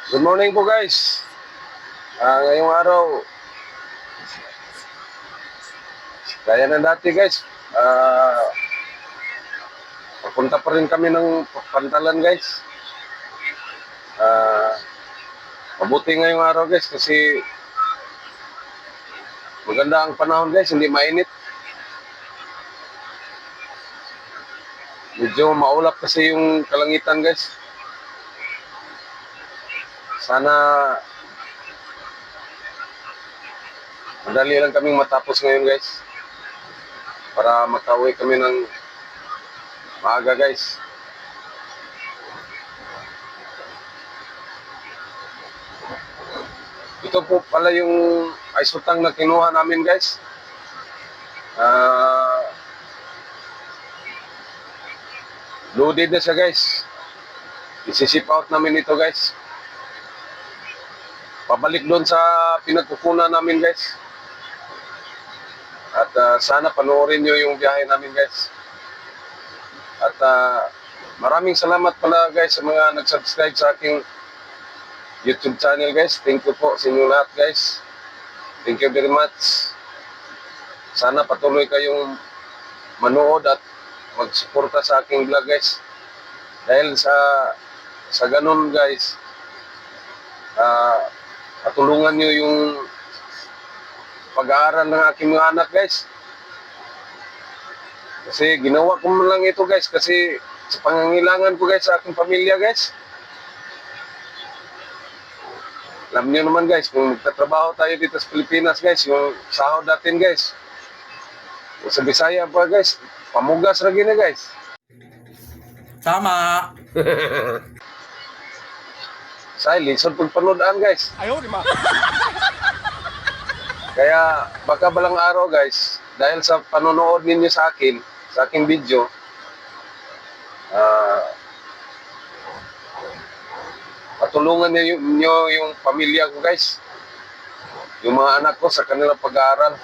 Good morning po guys. Ngayong araw, gaya ng dati guys, papunta pa rin kami ng Pantalan guys. Ah, Mabuti ngayong araw guys kasi maganda ang panahon guys, hindi mainit. Medyo maulap kasi yung kalangitan guys. Sana madali lang kaming matapos ngayon guys para makauwi kami ng maaga guys. Ito po pala yung isotang na kinuha namin guys. Loaded na siya guys. Isisip out namin ito guys. Pabalik doon sa pinagkukunan namin guys. At sana panoorin nyo yung biyahe namin guys. At maraming salamat pala guys sa mga nag-subscribe sa aking YouTube channel guys. Thank you po sa inyo lahat guys. Thank you very much. Sana patuloy kayong manood at magsuporta sa aking vlog guys. Dahil sa ganun guys, patulungan nyo yung pag-aaral ng aking mga anak guys. Kasi ginawa ko lang ito guys kasi sa pangangailangan ko guys sa aking pamilya guys. Alam niyo naman guys, kung magtatrabaho tayo dito sa Pilipinas guys, yung sahod natin guys, sa Bisaya pa guys, pamugas lagi na guys. Tama. Sa lisod pagpanodaan guys. Ayaw, di ba? Kaya baka balang araw guys, dahil sa panonood ninyo sa akin, sa aking video, patulungan niyo yung pamilya ko guys. Yung mga anak ko sa kanilang pag-aaral.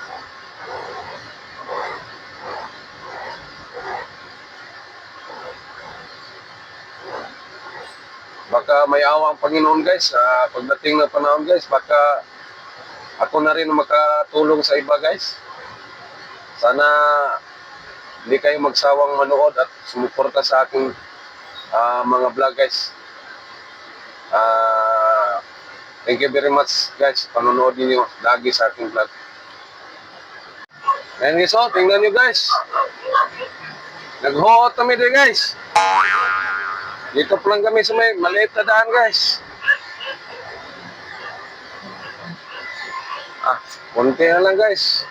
Baka may awa ang Panginoon guys. Pagdating ng panahon guys, baka ako na rin makatulong sa iba guys. Sana hindi kayo magsawang manood at sumuporta sa aking mga vlog guys. Thank you very much guys. Panonood niyo lagi sa aking vlog. Ngayon guys, tingnan nyo guys. Nag-hoot kami din guys. Dito pa lang kami sa may maliit na daan guys. Konti na lang guys.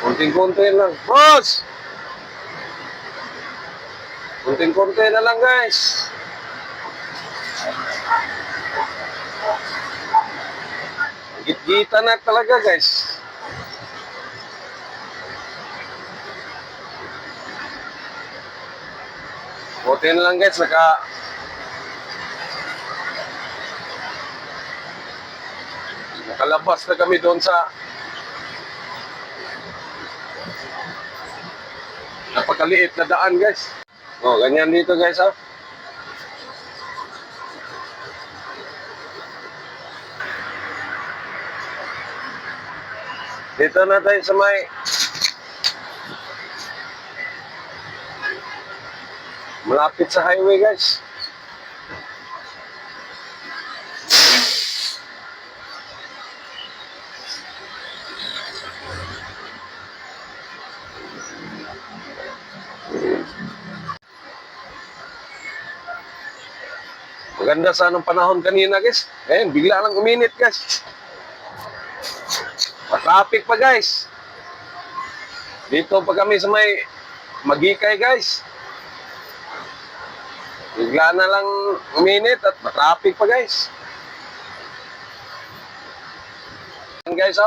Konting-konti lang. Boss! Konting-konti na lang guys. Git-gita na talaga guys. Buti na lang guys, nakalabas na kami doon sa napakaliit na daan guys. Ganyan dito guys ha. Dito na tayo sa may malapit sa highway guys. Maganda sa anong panahon kanina guys. Bigla lang uminit guys. Traffic pa guys. Dito pa kami sa may Magikay guys. Bigla na lang uminit at traffic pa guys. Guys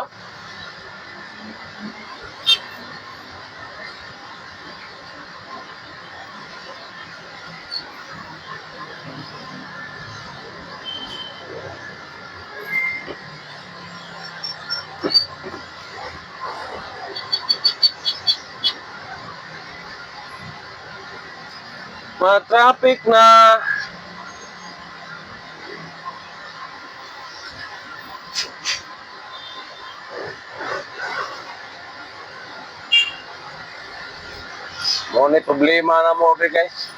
Ma-traffic na. Mo ni problema na mo, okay guys.